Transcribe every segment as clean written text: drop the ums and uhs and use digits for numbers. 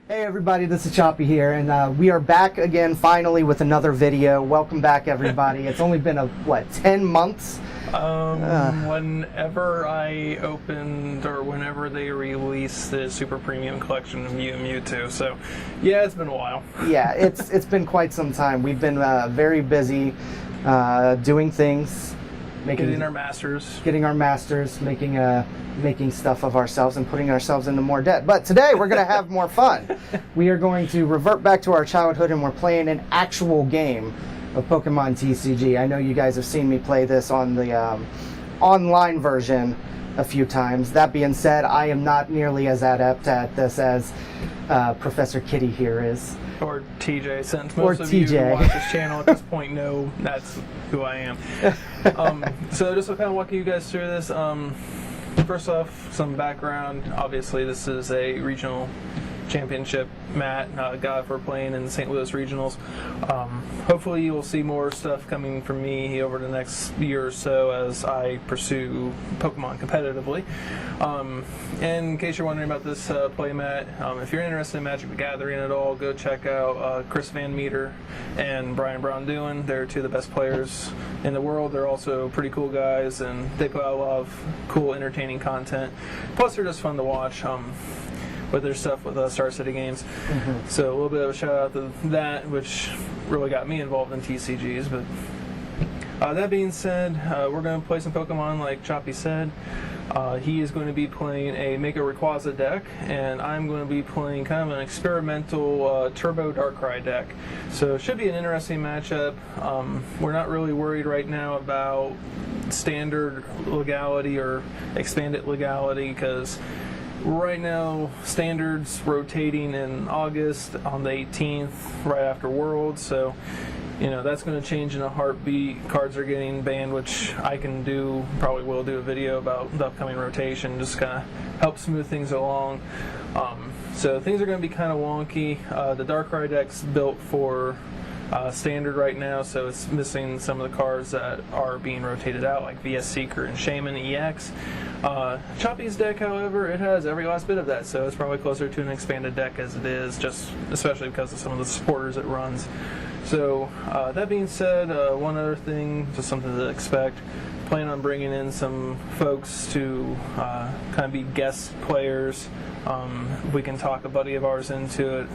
Hey everybody, this is Choppy here, and we are back again finally with another video. Welcome back everybody. It's only been, 10 months? Whenever I opened, or whenever they released the Super Premium Collection of Mew and Mewtwo, so yeah, it's been a while. Yeah, it's been quite some time. We've been very busy doing things. Getting our masters, making stuff of ourselves and putting ourselves into more debt. But today we're going to have more fun. We are going to revert back to our childhood, and we're playing an actual game of Pokemon TCG. I know you guys have seen me play this on the online version a few times. That being said, I am not nearly as adept at this as Professor Kitty here is. Or TJ, since most of you who watch this channel at this point know that's who I am. So just to kind of walk you guys through this, first off, some background. Obviously, this is a regional championship mat, got for playing in the St. Louis regionals. Hopefully you will see more stuff coming from me over the next year or so as I pursue Pokemon competitively. And in case you're wondering about this play mat, if you're interested in Magic the Gathering at all, go check out Chris Van Meter and Brian Brown-Dewin. They're two of the best players in the world. They're also pretty cool guys, and they put out a lot of cool, entertaining content. Plus, they're just fun to watch. With their stuff with Star City Games. So a little bit of a shout out to that, which really got me involved in TCGs. But that being said, we're going to play some Pokemon like Choppy said. He is going to be playing a Mega Rayquaza deck, and I'm going to be playing kind of an experimental Turbo Darkrai deck. So it should be an interesting matchup. We're not really worried right now about standard legality or expanded legality, because right now, Standard's rotating in August on the 18th, right after Worlds, so you know that's going to change in a heartbeat. Cards are getting banned, which I can do, probably will do a video about the upcoming rotation, just kind of help smooth things along. So things are going to be kind of wonky. The Darkrai deck's built for Standard right now, so it's missing some of the cards that are being rotated out, like VS Seeker and Shaman EX. Choppy's deck, however, it has every last bit of that, so it's probably closer to an expanded deck as it is, just especially because of some of the supporters it runs. So that being said, one other thing, just something to expect, plan on bringing in some folks to kind of be guest players. We can talk a buddy of ours into it.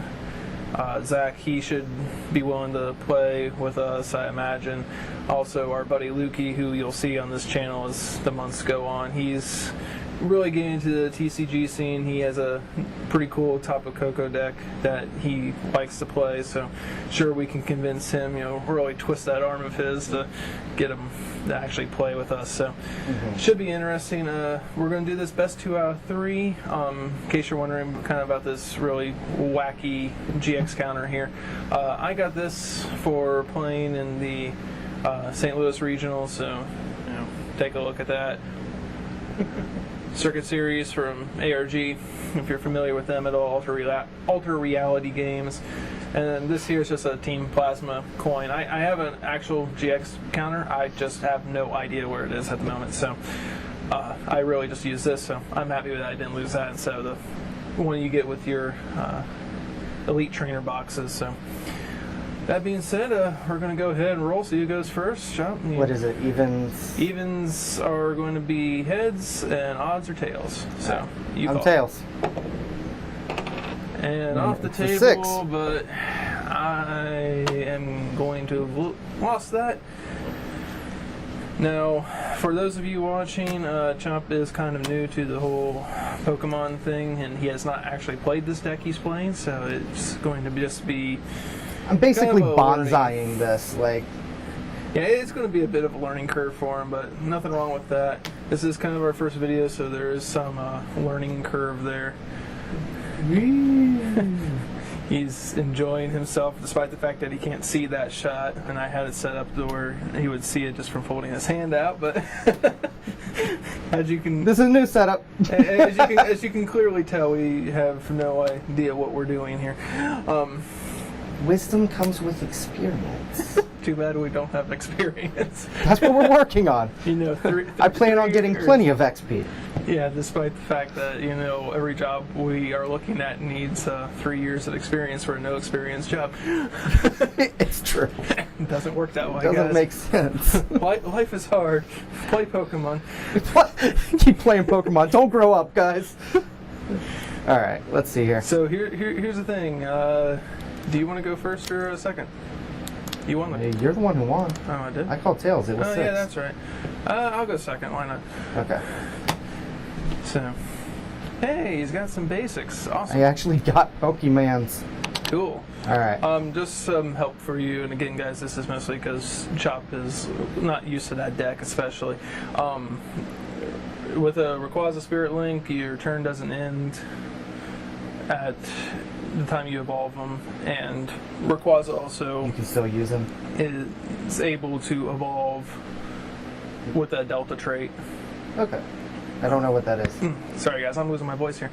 Zach, he should be willing to play with us, I imagine. Also, our buddy Lukey, who you'll see on this channel as the months go on, he's really getting into the TCG scene. He has a pretty cool Tapu Koko deck that he likes to play, so sure we can convince him, really twist that arm of his to get him to actually play with us. So should be interesting. We're going to do this best 2 out of 3. In case you're wondering kind of about this really wacky GX counter here, I got this for playing in the St. Louis regional, so take a look at that. Circuit Series from ARG, if you're familiar with them at all, Alter Reality Games. And this here is just a Team Plasma coin. I have an actual GX counter, I just have no idea where it is at the moment, so I really just use this, so I'm happy that I didn't lose that instead of the one you get with your Elite Trainer boxes. So that being said, we're going to go ahead and roll. So who goes first? Chop? What is it? Evens? Evens are going to be heads, and odds are tails. So you call. Tails. And off the table, 6. but I am going to have lost that. Now, for those of you watching, Chop is kind of new to the whole Pokemon thing, and he has not actually played this deck he's playing, so it's going to just be... I'm basically kind of bonsaiing this, Yeah, it's going to be a bit of a learning curve for him, but nothing wrong with that. This is kind of our first video, so there is some learning curve there. He's enjoying himself despite the fact that he can't see that shot, and I had it set up to where he would see it just from folding his hand out, but as you can... This is a new setup. as you can clearly tell, we have no idea what we're doing here. Wisdom comes with experience. Too bad we don't have experience. That's what we're working on. You know, I plan on getting plenty of XP. Yeah, despite the fact that, you know, every job we are looking at needs 3 years of experience for a no experience job. It's true. It doesn't work that way, Doesn't guys. make sense. Life is hard. Play Pokemon. Keep playing Pokemon. Don't grow up, guys. All right, let's see here. So here's the thing. Do you want to go first or second? You won Hey, you're the one who won. Oh, I did? I called tails. It was 6. Yeah, that's right. I'll go second. Why not? Okay. So, hey, he's got some basics. Awesome. I actually got Pokemans. Cool. All right. Just some help for you, and again, guys, this is mostly because Chop is not used to that deck, especially. With a Rayquaza Spirit Link, your turn doesn't end at the time you evolve them, and Rayquaza also You can still use them. is able to evolve with a Delta trait. Okay. I don't know what that is. Sorry, guys, I'm losing my voice here.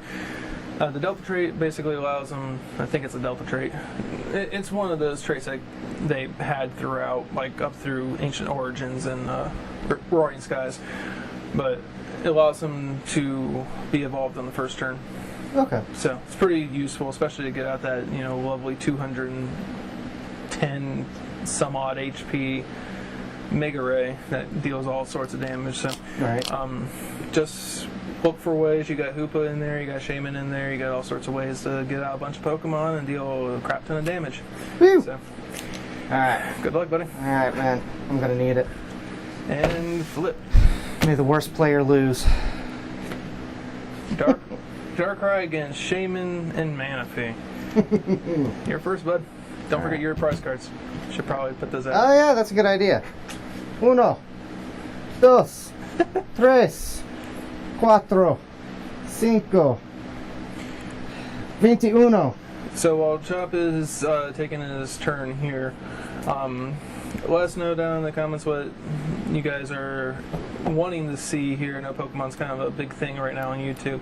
The Delta trait basically allows them, I think it's a Delta trait. It's one of those traits that they had throughout, like up through Ancient Origins and Roaring Skies. But it allows them to be evolved on the first turn. Okay. So it's pretty useful, especially to get out that, you know, lovely 210 some odd HP Mega Ray that deals all sorts of damage. So, Right. just look for ways. You got Hoopa in there, you got Shaman in there, you got all sorts of ways to get out a bunch of Pokemon and deal a crap ton of damage. Woo! So, All right. good luck, buddy. All right, man. I'm gonna need it. And flip. May the worst player lose. Darkrai against Shaman and Manaphy. You're first, bud. Don't forget your prize cards. Should probably put those out. Oh yeah, that's a good idea. 1, 2, 3, 4, 5, 21. So while Chop is taking his turn here, let us know down in the comments what you guys are wanting to see here. I know Pokemon's kind of a big thing right now on YouTube.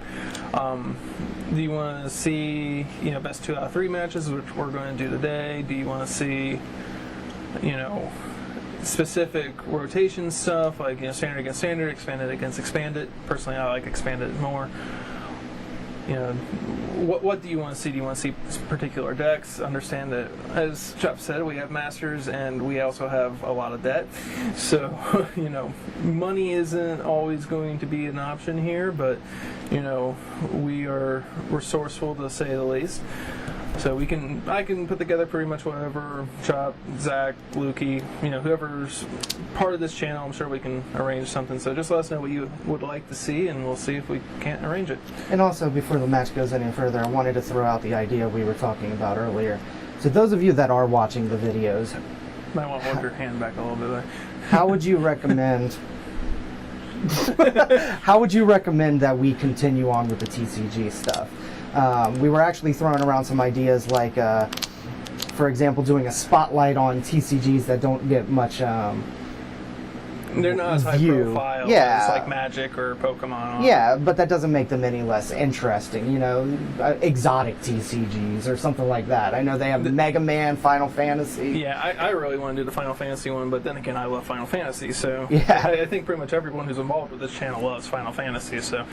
Do you want to see, you know, best 2 out of 3 matches, which we're going to do today? Do you want to see, you know, specific rotation stuff, like, you know, standard against standard, expanded against expanded? Personally, I like expanded more. You know, what do you want to see? Do you want to see particular decks? Understand that, as Chop said, we have masters and we also have a lot of debt. So, you know, money isn't always going to be an option here, but, you know, we're resourceful to say the least. So I can put together pretty much whatever Chop, Zach, Lukey, you know, whoever's part of this channel, I'm sure we can arrange something. So just let us know what you would like to see, and we'll see if we can't arrange it. And also, before the match goes any further, I wanted to throw out the idea we were talking about earlier. So those of you that are watching the videos, Might want to hold your hand back a little bit there. how would you recommend how would you recommend that we continue on with the TCG stuff? We were actually throwing around some ideas like, for example, doing a spotlight on TCGs that don't get much They're not as high view. profile Yeah. as like Magic or Pokemon. Yeah, but that doesn't make them any less interesting, you know, exotic TCGs or something like that. I know they have Mega Man, Final Fantasy. Yeah, I really want to do the Final Fantasy one, but then again, I love Final Fantasy, so Yeah. I think pretty much everyone who's involved with this channel loves Final Fantasy, so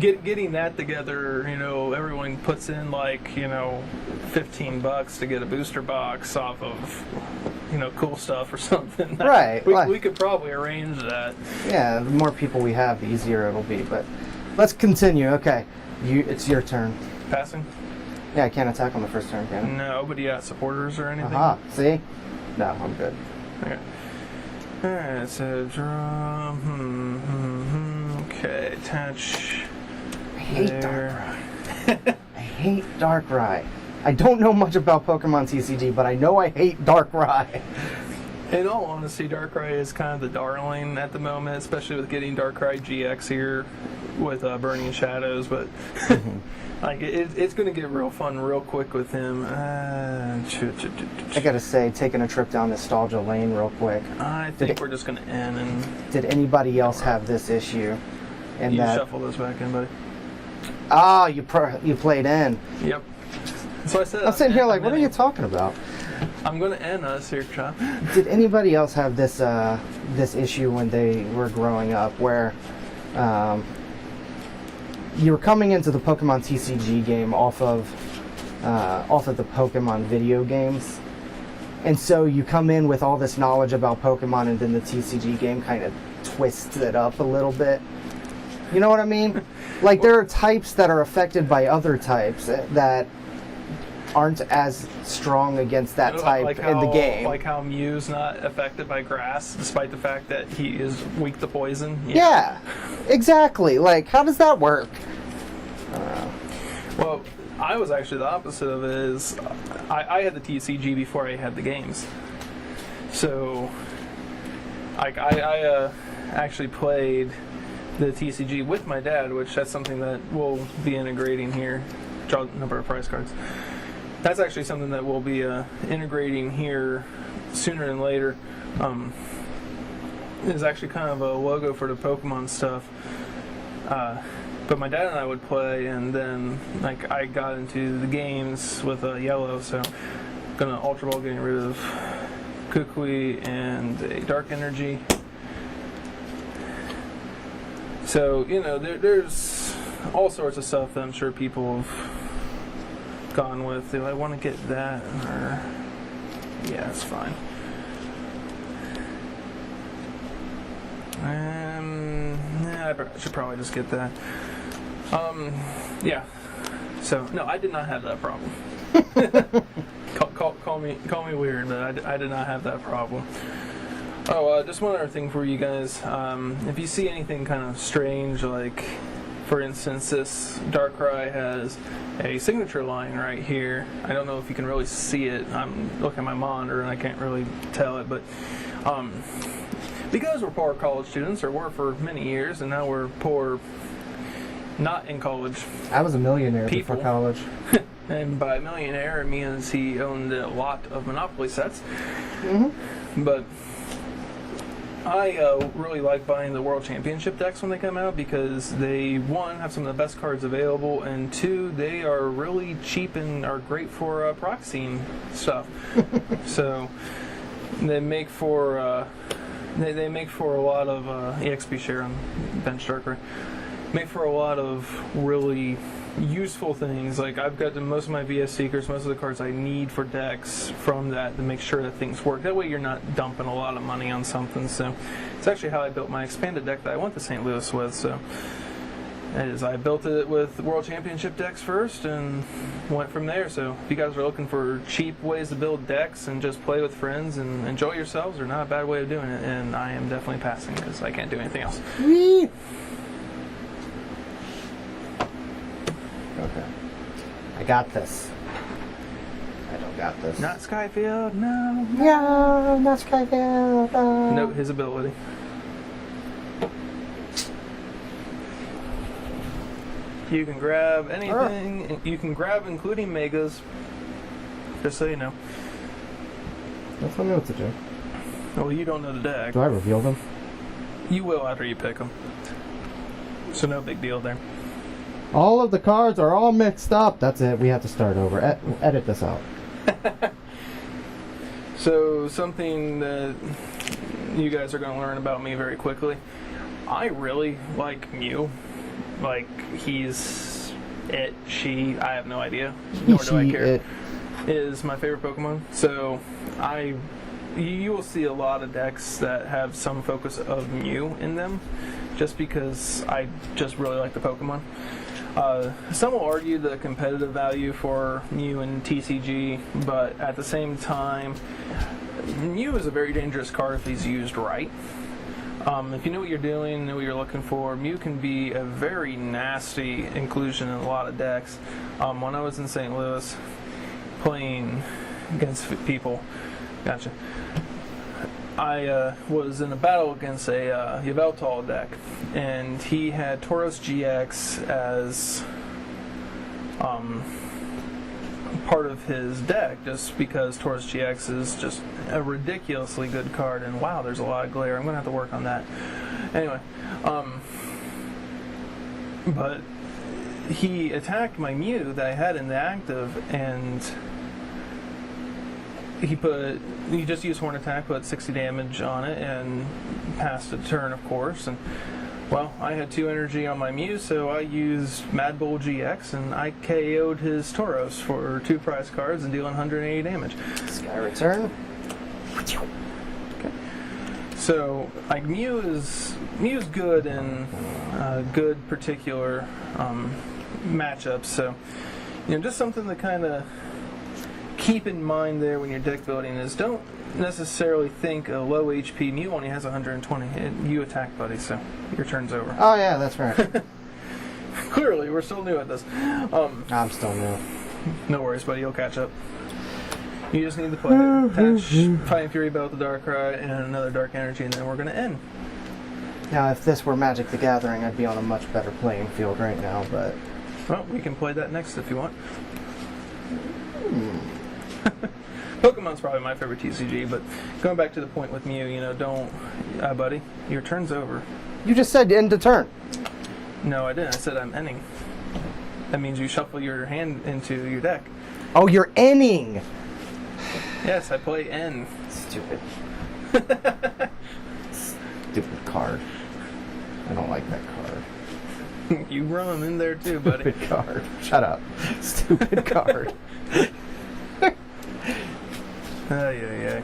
getting that together, you know, everyone puts in like, you know, $15 to get a booster box off of, you know, cool stuff or something. Right. We could probably arrange that. Yeah, the more people we have, the easier it'll be. But let's continue. Okay, it's your turn. Passing? Yeah, I can't attack on the first turn, can I? No, but you got supporters or anything? Aha, see? No, I'm good. Okay. Alright, so draw. Okay, attach. I hate there. Darkrai. I hate Darkrai. I don't know much about Pokemon TCG, but I know I hate Darkrai. In all honesty, Darkrai is kind of the darling at the moment, especially with getting Darkrai GX here with Burning Shadows, but like it's going to get real fun real quick with him. I gotta say, taking a trip down Nostalgia Lane real quick. I think we're just going to end and... Did anybody else have this issue? And you that, shuffle those back in, buddy. You played in. Yep. So I said... I'm sitting here like, what are you talking about? I'm going to end us here, Chop. Did anybody else have this this issue when they were growing up, where you were coming into the Pokemon TCG game off of the Pokemon video games, and so you come in with all this knowledge about Pokemon, and then the TCG game kind of twists it up a little bit? You know what I mean? Like, there are types that are affected by other types that aren't as strong against that type in the game. Like how Mew's not affected by grass, despite the fact that he is weak to poison. Yeah, exactly. Like, how does that work? Well, I was actually the opposite of it. Is I had the TCG before I had the games, so like I actually played the TCG with my dad, which that's something that we'll be integrating here. Draw a number of prize cards. That's actually something that we'll be integrating here sooner than later. Is actually kind of a logo for the Pokemon stuff. But my dad and I would play, and then like I got into the games with yellow, so I'm gonna Ultra Ball, getting rid of Kukui and a Dark Energy. So, you know, there's all sorts of stuff that I'm sure people have gone with. Do I want to get that? Or yeah, it's fine. I should probably just get that. Yeah. So no, I did not have that problem. call me weird, but I did not have that problem. Oh, just one other thing for you guys. If you see anything kind of strange, like, for instance, this Darkrai has a signature line right here. I don't know if you can really see it. I'm looking at my monitor and I can't really tell it, but because we're poor college students, or were for many years, and now we're poor, not in college. I was a millionaire people. before college. And by millionaire, it means he owned a lot of Monopoly sets. Mm-hmm. But I really like buying the World Championship decks when they come out, because they, one, have some of the best cards available, and two, they are really cheap and are great for proxying stuff. So they make for they make for a lot of EXP share on Bench Darkrai. Make for a lot of really useful things. Like, I've got most of my VS Seekers, most of the cards I need for decks from that to make sure that things work. That way you're not dumping a lot of money on something. So it's actually how I built my expanded deck that I went to St. Louis with. So I built it with World Championship decks first and went from there. So if you guys are looking for cheap ways to build decks and just play with friends and enjoy yourselves, they're not a bad way of doing it. And I am definitely passing, because I can't do anything else. Whee! Okay. I got this. I don't got this. Not Skyfield, no. No, not Skyfield. Note his ability. You can grab anything. You can grab, including Megas. Just so you know. Don't tell me what to do. Well, you don't know the deck. Do I reveal them? You will after you pick them. So no big deal there. All of the cards are all mixed up. That's it. We have to start over. Edit this out. So something that you guys are going to learn about me very quickly. I really like Mew. Like, he's it, she, I have no idea. Nor do I care. It is my favorite Pokemon. So you will see a lot of decks that have some focus of Mew in them, just because I just really like the Pokemon. Some will argue the competitive value for Mew and TCG, but at the same time, Mew is a very dangerous card if he's used right. If you know what you're doing, know what you're looking for, Mew can be a very nasty inclusion in a lot of decks. When I was in St. Louis playing against people, I was in a battle against a Yveltal deck, and he had Tauros GX as part of his deck, just because Tauros GX is just a ridiculously good card, and wow, there's a lot of glare. I'm going to have to work on that. Anyway, but he attacked my Mew that I had in the active, and he just used Horn Attack, put 60 damage on it, and passed a turn, of course. And well, I had 2 energy on my Mew, so I used Mad Bull GX, and I KO'd his Tauros for 2 prize cards and dealing 180 damage. Sky Return. Okay. So, like, Mew's good in good particular matchups. So, just something to kind of keep in mind there when you're deck building is don't necessarily think a low HP Mew only has 120. You attack, buddy, so your turn's over. Oh yeah, that's right. Clearly, we're still new at this. I'm still new. No worries, buddy. You'll catch up. You just need to play attach Fighting Fury Bell with the Darkrai and another Dark Energy, and then we're going to end. Now, if this were Magic the Gathering, I'd be on a much better playing field right now, but... Well, we can play that next if you want. Pokemon's probably my favorite TCG, but going back to the point with Mew, don't... buddy, your turn's over. You just said end of turn. No, I didn't. I said I'm ending. That means you shuffle your hand into your deck. Oh, you're ending! Yes, I play N. Stupid. Stupid card. I don't like that card. You run them in there too, buddy. Stupid card. Shut up. Stupid card. Yeah.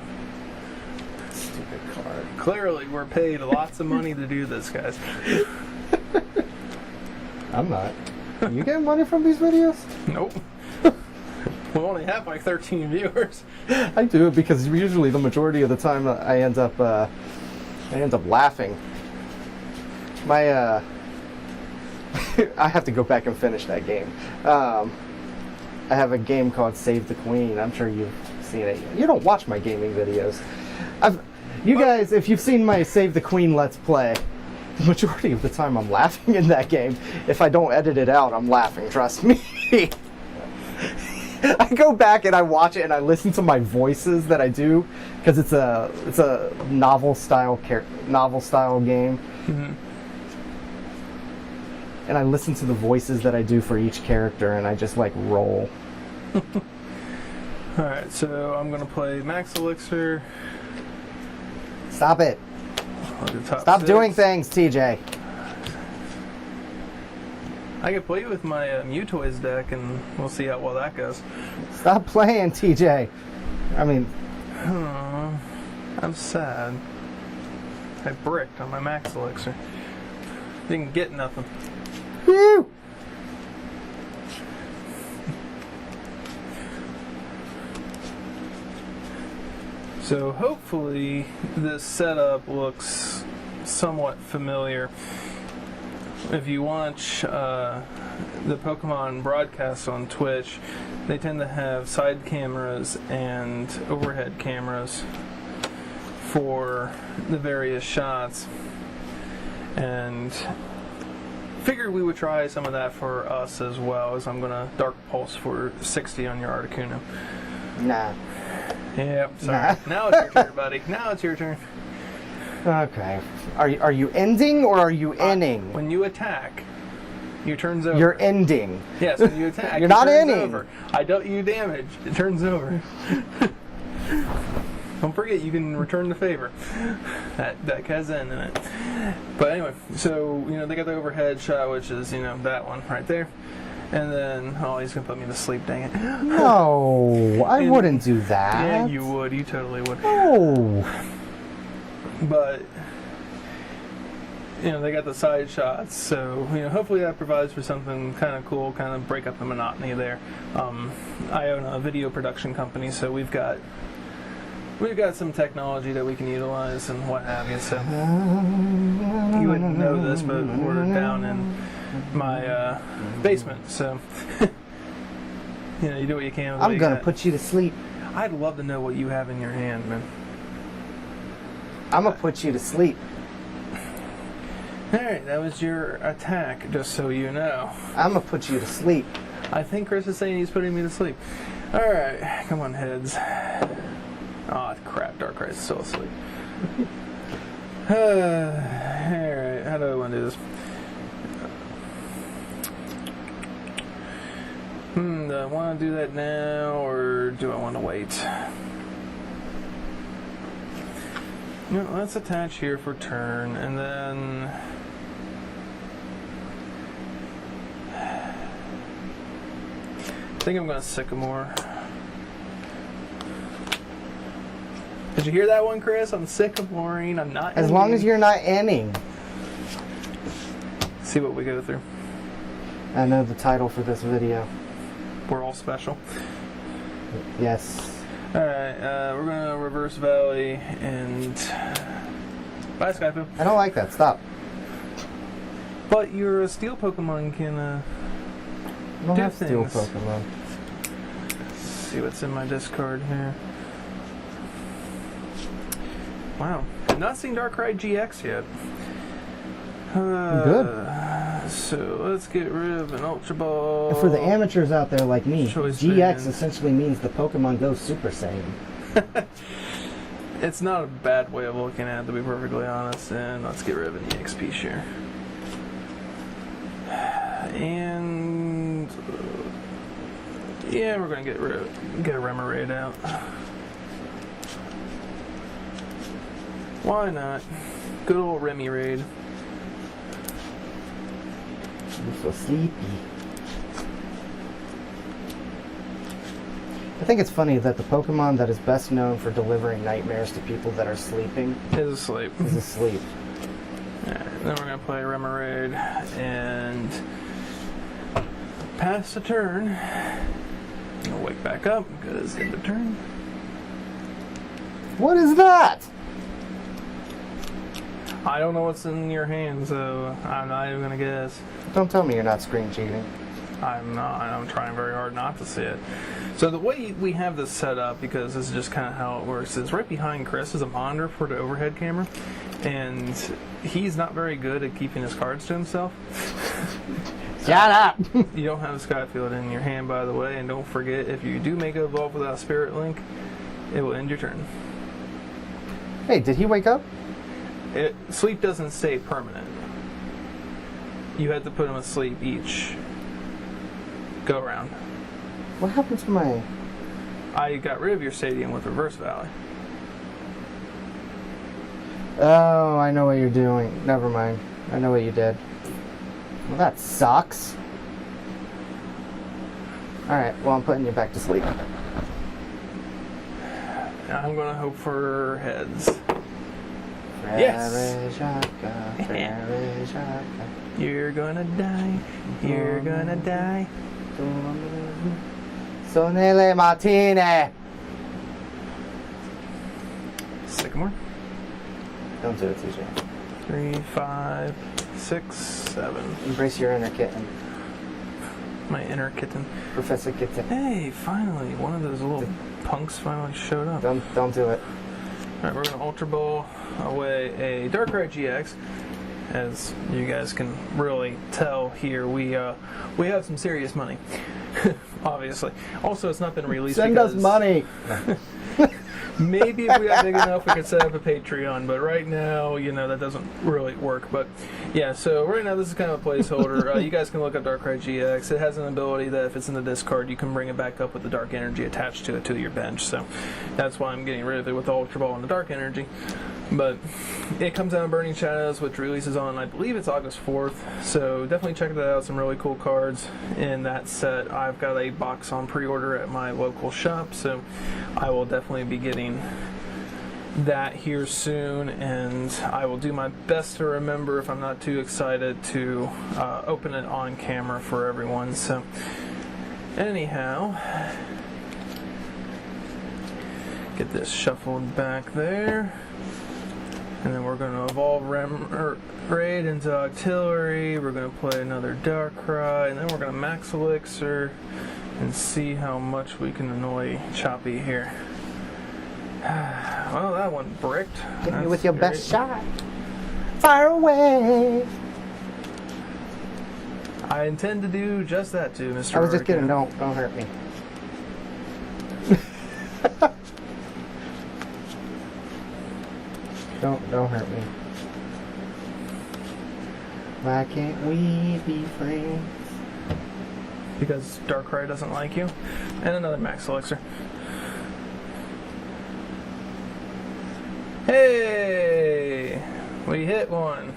Stupid card. Clearly, we're paid lots of money to do this, guys. I'm not. You get money from these videos? Nope. We only have like 13 viewers. I do it because usually the majority of the time I end up laughing. I have to go back and finish that game. I have a game called Save the Queen. I'm sure you've seen it. You don't watch my gaming videos. You guys, if you've seen my Save the Queen Let's Play, the majority of the time I'm laughing in that game. If I don't edit it out, I'm laughing, trust me. I go back and I watch it and I listen to my voices that I do because it's a novel style game. Mm-hmm. And I listen to the voices that I do for each character and I just like roll. Alright, so I'm going to play Max Elixir. Stop it. Stop 6. doing things, TJ. I can play with my Mew Toys deck and we'll see how well that goes. Stop playing, TJ. I mean... I'm sad. I bricked on my Max Elixir. Didn't get nothing. Whew! So hopefully this setup looks somewhat familiar. If you watch the Pokemon broadcasts on Twitch, they tend to have side cameras and overhead cameras for the various shots. And figured we would try some of that for us as well, as I'm going to Dark Pulse for 60 on your Articuno. Nah. Yep, sorry. Nah. Now it's your turn, buddy. Now it's your turn. Okay. Are you ending or are you inning? When you attack, your turn's over. You're ending. Yes, when you attack, You're not your turn's inning. over. I dealt you damage. It turns over. Don't forget, you can return the favor. That deck has N in it. But anyway, so, they got the overhead shot, which is, that one right there. And then, he's going to put me to sleep, dang it. No, I wouldn't do that. Yeah, you would. You totally would. No. But, they got the side shots, so, hopefully that provides for something kind of cool, kind of break up the monotony there. I own a video production company, so we've got some technology that we can utilize and what have you, so you wouldn't know this, but we're down in my basement, so you do what you can with what I'm you gonna got. put you to sleep. I'd love to know what you have in your hand, man. I'm gonna put you to sleep. Alright, that was your attack, just so you know. I'm gonna put you to sleep. I think Chris is saying he's putting me to sleep. Alright, come on, heads. Oh, crap, Darkrai's still asleep. Alright, how do I want to do this? Do I want to do that now, or do I want to wait? You know, let's attach here for turn, and then I think I'm going to Sycamore. Did you hear that one, Chris? I'm Sycamoring. I'm not. As long as you're not ending. See what we go through. I know the title for this video. We're all special. Yes. Alright, we're going to reverse Valley and bye, Skypoo. I don't like that. Stop. But your steel Pokemon can I don't do have steel things. Pokemon. Let's see what's in my discard here. Wow, I've not seen Darkrai GX yet. Good. So let's get rid of an Ultra Ball. And for the amateurs out there like me, Choice GX band. essentially means the Pokemon goes Super Saiyan. It's not a bad way of looking at it, to be perfectly honest. And let's get rid of an EXP share. And yeah, we're gonna get a Remoraid out. Why not? Good old Remoraid. I'm so sleepy. I think it's funny that the Pokemon that is best known for delivering nightmares to people that are sleeping Is asleep. is asleep. Alright, then we're gonna play Remoraid and pass the turn. I'll wake back up because end of turn. What is that? I don't know what's in your hand, so I'm not even gonna guess. Don't tell me you're not screen cheating. I'm not. I'm trying very hard not to see it. So the way we have this set up, because this is just kind of how it works, is right behind Chris is a monitor for the overhead camera, and he's not very good at keeping his cards to himself. Shut up! You don't have a Skyfield in your hand, by the way, and don't forget, if you do make a evolve without a Spirit Link, it will end your turn. Hey, did he wake up? Sleep doesn't stay permanent. You had to put him asleep each go around. What happened to my... I got rid of your stadium with Reverse Valley. Oh, I know what you're doing. Never mind. I know what you did. Well, that sucks. Alright, well, I'm putting you back to sleep. I'm gonna hope for heads. Yes! You're gonna die. You're gonna die. Sonele Martine! Sycamore. Don't do it, TJ. 3, 5, 6, 7. Embrace your inner kitten. My inner kitten. Professor Kitten. Hey, finally, one of those little punks finally showed up. Don't do it. Alright, we're gonna Ultra Ball away a Darkrai GX. As you guys can really tell here, we have some serious money. Obviously. Also, it's not been released. Send us money! Maybe if we got big enough, we could set up a Patreon, but right now, you know, that doesn't really work. But yeah, so right now this is kind of a placeholder. You guys can look up Darkrai GX. It has an ability that if it's in the discard, you can bring it back up with the Dark Energy attached to it to your bench. So that's why I'm getting rid of it with the Ultra Ball and the Dark Energy. But it comes out in Burning Shadows, which releases on, I believe it's August 4th. So definitely check that out. Some really cool cards in that set. I've got a box on pre-order at my local shop, so I will definitely be getting that here soon, and I will do my best to remember, if I'm not too excited, to open it on camera for everyone. So anyhow, get this shuffled back there. And then we're going to evolve Raid into Artillery. We're going to play another Darkrai, and then we're going to Max Elixir and see how much we can annoy Choppy here. Well, that one bricked. Hit me with your best shot. Fire away! I intend to do just that too, Mr. I was just Hurricane. kidding. Don't hurt me. Don't hurt me. Why can't we be friends? Because Darkrai doesn't like you. And another Max Elixir. Hey! We hit one.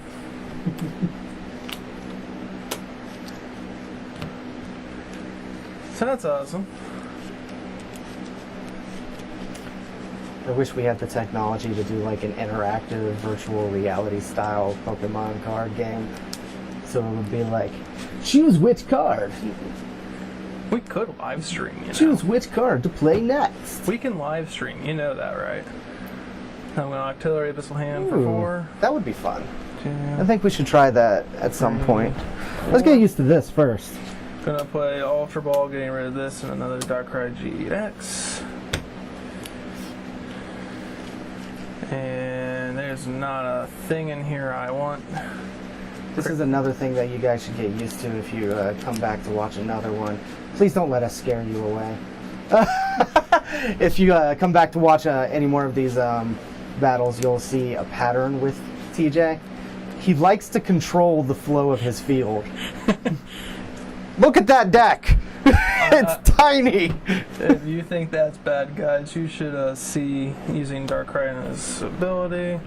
So that's awesome. I wish we had the technology to do like an interactive virtual reality style Pokemon card game. So it would be like, choose which card. We could live stream, you know. Choose which card to play next. We can live stream, you know that, right? I'm going to Octillery Abyssal Hand for Ooh, 4. that would be fun. 2. I think we should try that at some point. Let's get used to this first. Gonna play Ultra Ball, getting rid of this, and another Darkrai GX. And there's not a thing in here I want. This is another thing that you guys should get used to if you come back to watch another one. Please don't let us scare you away. If you come back to watch any more of these battles, you'll see a pattern with TJ. He likes to control the flow of his field. Look at that deck! It's tiny! If you think that's bad, guys, you should see using Darkrai in his ability.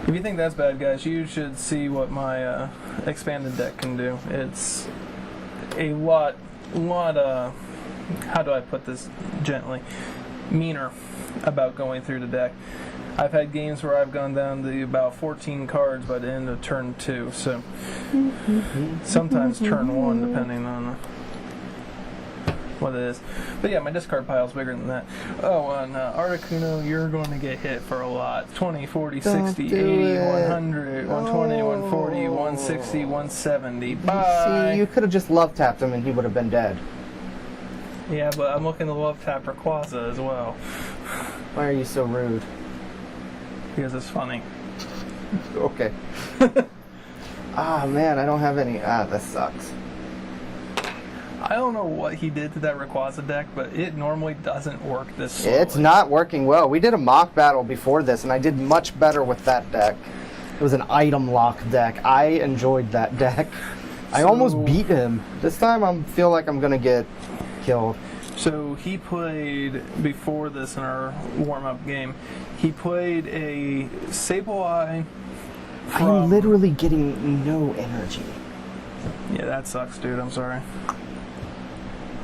If you think that's bad, guys, you should see what my expanded deck can do. It's a lot, how do I put this gently, meaner about going through the deck. I've had games where I've gone down to about 14 cards by the end of turn 2, so sometimes turn 1, depending on what it is. But yeah, my discard pile is bigger than that. Oh, and Articuno, you're going to get hit for a lot. 20, 40, 60, 80, 100, 120, 140, 160, 170. Bye! See, you could have just love tapped him and he would have been dead. Yeah, but I'm looking to love tap Rayquaza as well. Why are you so rude? Because it's funny. Okay. Ah, man, I don't have any. That sucks. I don't know what he did to that Rayquaza deck, but it normally doesn't work this slowly. It's not working well. We did a mock battle before this, and I did much better with that deck. It was an item lock deck. I enjoyed that deck. I almost beat him. This time I feel like I'm going to get killed. So he played, before this in our warm-up game, he played a Sableye from... I'm literally getting no energy. Yeah, that sucks, dude. I'm sorry.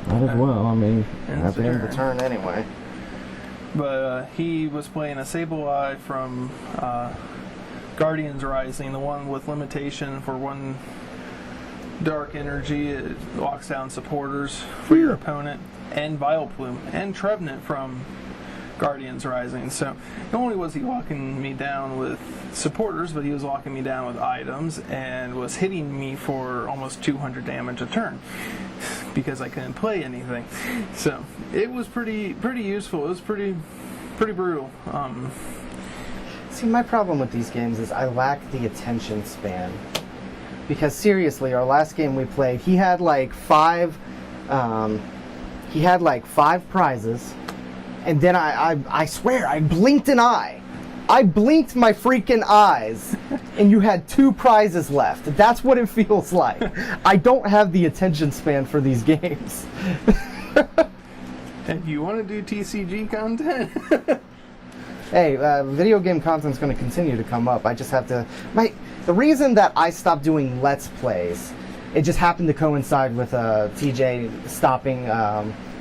Might as well. I mean, Ends at the end of turn. the turn anyway. But he was playing a Sableye from Guardians Rising, the one with limitation for 1 dark energy. It locks down supporters for your opponent, and Vileplume, and Trevenant from Guardians Rising. So not only was he locking me down with supporters, but he was locking me down with items and was hitting me for almost 200 damage a turn because I couldn't play anything. So it was pretty useful. It was pretty brutal. See, my problem with these games is I lack the attention span. Because seriously, our last game we played, he had like 5 prizes, and then I swear, I blinked an eye. I blinked my freaking eyes, and you had 2 prizes left. That's what it feels like. I don't have the attention span for these games. And you want to do TCG content? Hey, video game content's going to continue to come up. I just have to... The reason that I stopped doing Let's Plays, it just happened to coincide with TJ stopping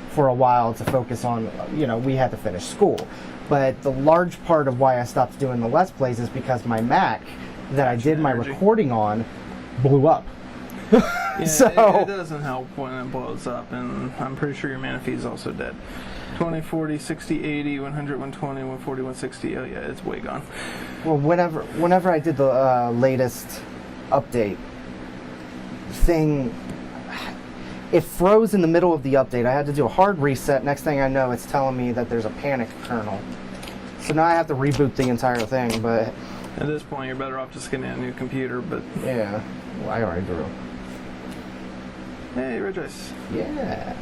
for a while to focus on, we had to finish school. But the large part of why I stopped doing the Let's Plays is because my Mac that I did my recording on blew up. Yeah, so it doesn't help when it blows up, and I'm pretty sure your Manaphy is also dead. 20, 40, 60, 80, 100, 120, 140, 160. Oh yeah, it's way gone. Well, whenever I did the latest update thing, it froze in the middle of the update. I had to do a hard reset. Next thing I know, it's telling me that there's a panic kernel. So now I have to reboot the entire thing, but... At this point, you're better off just getting a new computer, but... Yeah. Well, I already drew. Hey, Red Ice. Yeah.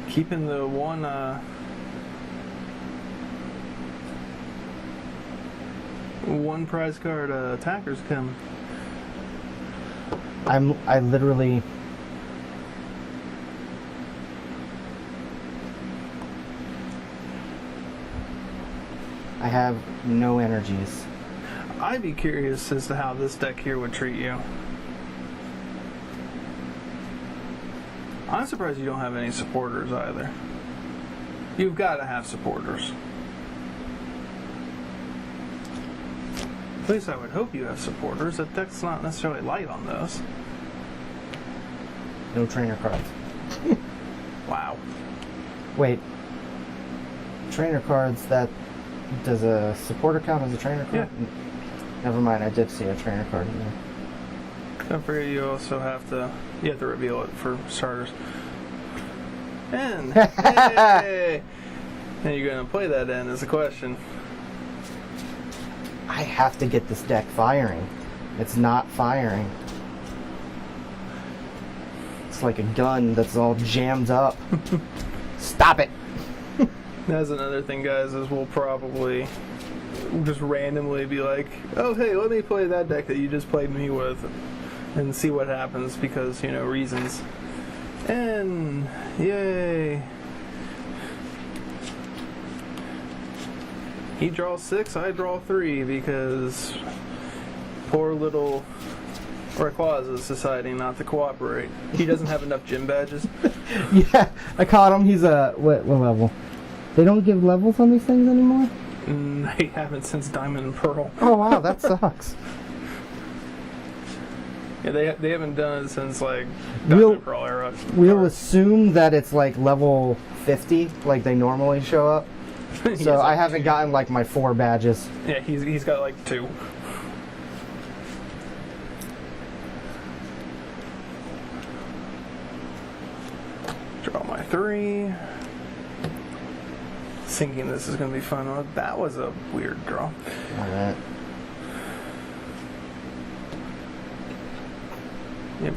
Keeping the one prize card attackers come. I literally I have no energies. I'd be curious as to how this deck here would treat you. I'm surprised you don't have any supporters either. You've got to have supporters. At least I would hope you have supporters. That deck's not necessarily light on those. No trainer cards. Wow. Wait. Trainer cards, that... Does a supporter count as a trainer card? Yeah. Never mind, I did see a trainer card in there. Don't forget you also have to... You have to reveal it for starters. And... Hey! And you're going to play that in is the question. I have to get this deck firing. It's not firing. It's like a gun that's all jammed up. Stop it! That's another thing, guys, is we'll probably just randomly be like, oh, hey, let me play that deck that you just played me with and see what happens because, you know, reasons. And, yay. He draws 6, I draw 3 because poor little Rayquaza is deciding not to cooperate. He doesn't have enough gym badges. Yeah, I caught him. He's a... What level? They don't give levels on these things anymore? They haven't since Diamond and Pearl. Oh, wow, that sucks. Yeah, they haven't done it since, like, Diamond and Pearl era. We'll assume that it's, like, level 50, like they normally show up. So I haven't gotten, like, my 4 badges. Yeah, he's got, like, 2. Draw my 3. Thinking this is going to be fun. Well, that was a weird draw. Alright. Yep.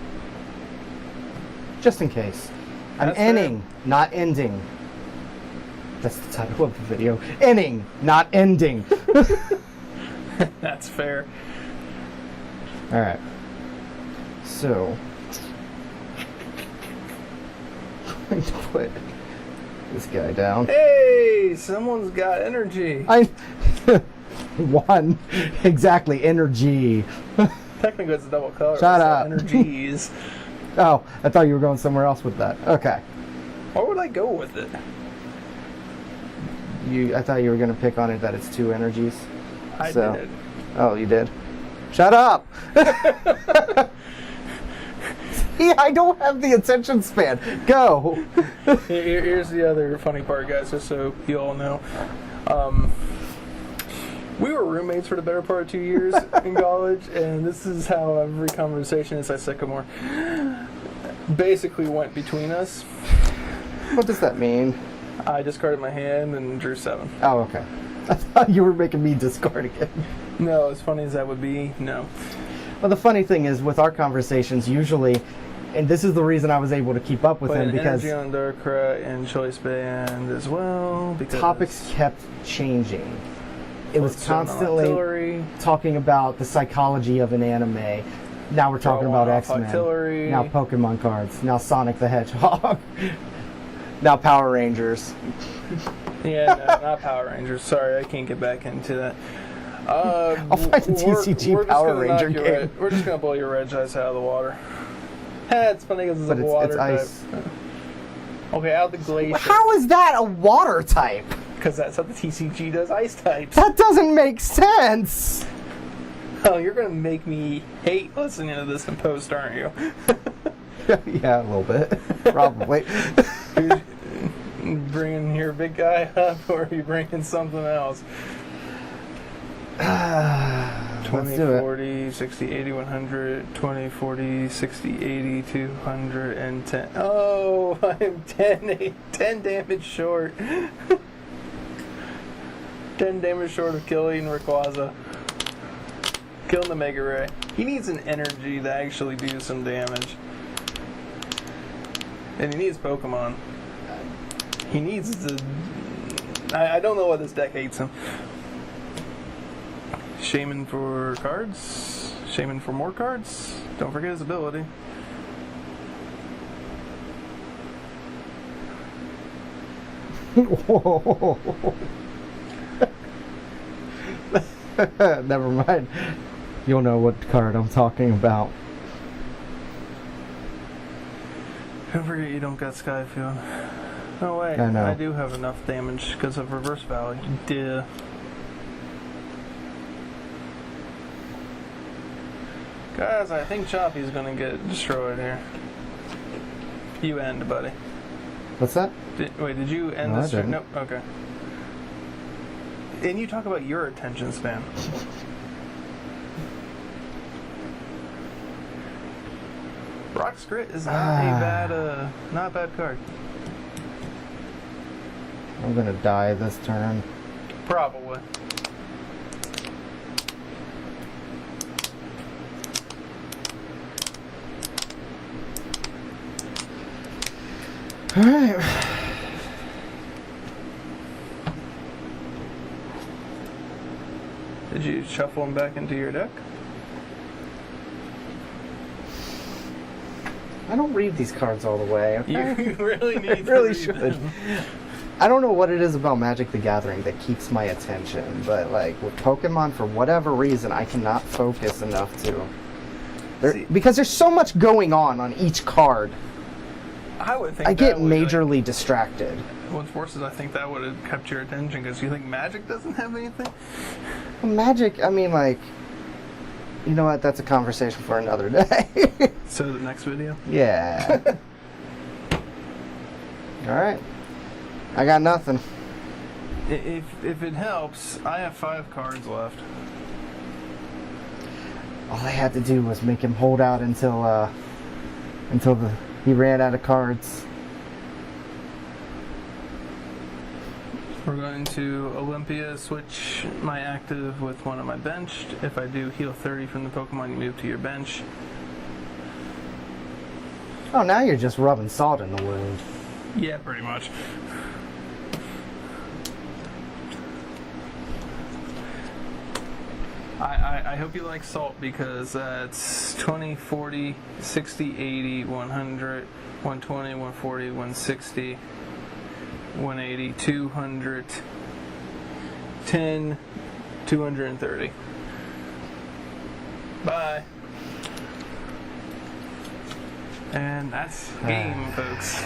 Just in case. I'm That's inning, not ending. That's the title of the video. Inning, not ending. That's fair. Alright. So. I'm going to put this guy down. Hey, someone's got energy. One. Exactly, energy. Technically, it's a double color. Shut so up. Energies. Oh, I thought you were going somewhere else with that. Okay. Where would I go with it? I thought you were going to pick on it that it's 2 energies. I did. Oh, you did? Shut up! See, I don't have the attention span. Go! Here's the other funny part, guys, just so you all know. We were roommates for the better part of 2 years in college, and this is how every conversation is at Sycamore basically went between us. What does that mean? I discarded my hand and drew 7. Oh, okay. I thought you were making me discard again. No, as funny as that would be, no. Well, the funny thing is, with our conversations, usually, and this is the reason I was able to keep up with him, because Energy on Darkrai and Choice Band as well. Because topics kept changing. It was constantly artillery. talking about the psychology of an anime. Now we're talking about X-Men. Artillery. Now Pokemon cards. Now Sonic the Hedgehog. Now Power Rangers. Yeah, no, not Power Rangers. Sorry, I can't get back into that. I'll find a TCG Power Ranger game. We're just gonna blow your Reg Ice out of the water. It's funny because it's a water type. Ice. Okay, out the glacier. How is that a water type? Because that's what the TCG does, ice types. That doesn't make sense. Oh, you're gonna make me hate listening to this in post, aren't you? Yeah, a little bit, probably. Bringing your big guy up, or are you bringing something else? 20, 40, 60, 80, 100, 20, 40, 60, 80, 200, and 10. Oh, I'm 10 damage short. 10 damage short of killing Rayquaza. Killing the Mega Ray. He needs an energy to actually do some damage. And he needs Pokemon. He needs to... I don't know why this deck hates him. Shaman for cards. Shaman for more cards. Don't forget his ability. Whoa. Never mind. You'll know what card I'm talking about. Don't forget you don't got Skyfield. Oh wait, I know. I do have enough damage because of reverse value. Duh. Guys, I think Choppy's gonna get destroyed here. You end, buddy. What's that? Wait, did you end No, this? I didn't. Nope. Okay. And you talk about your attention span. Rock's Grit is not not a bad card. I'm gonna die this turn. Probably. Alright. Did you shuffle them back into your deck? I don't read these cards all the way, okay? You really need I to really read should. them. I don't know what it is about Magic the Gathering that keeps my attention, but like with Pokemon, for whatever reason, I cannot focus enough to. Because there's so much going on each card. I would think I get that would, majorly distracted. With Forces, I think that would have kept your attention because you think Magic doesn't have anything? Magic, I mean, like, you know what? That's a conversation for another day. So the next video? Yeah. Alright. I got nothing. If it helps, I have 5 cards left. All I had to do was make him hold out until he ran out of cards. We're going to Olympia, switch my active with one of my benched. If I do heal 30 from the Pokemon, you move to your bench. Oh, now you're just rubbing salt in the wound. Yeah, pretty much. I hope you like salt because that's 20, 40, 60, 80, 100, 120, 140, 160, 180, 200, 10, 230. Bye. And that's game, folks.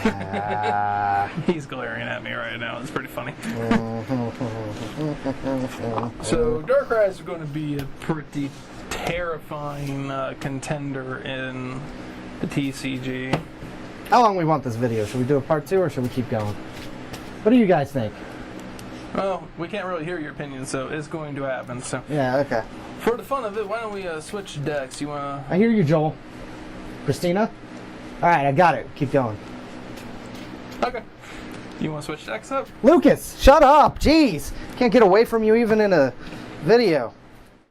He's glaring at me right now. It's pretty funny. So Darkrai is going to be a pretty terrifying contender in the TCG. How long we want this video? Should we do a part 2 or should we keep going? What do you guys think? Well, we can't really hear your opinion, so it's going to happen. So Yeah, okay. for the fun of it, why don't we switch decks? You wanna? I hear you, Joel. Christina? Alright, I got it. Keep going. Okay. You want to switch decks up? Lucas, shut up! Jeez! Can't get away from you even in a video.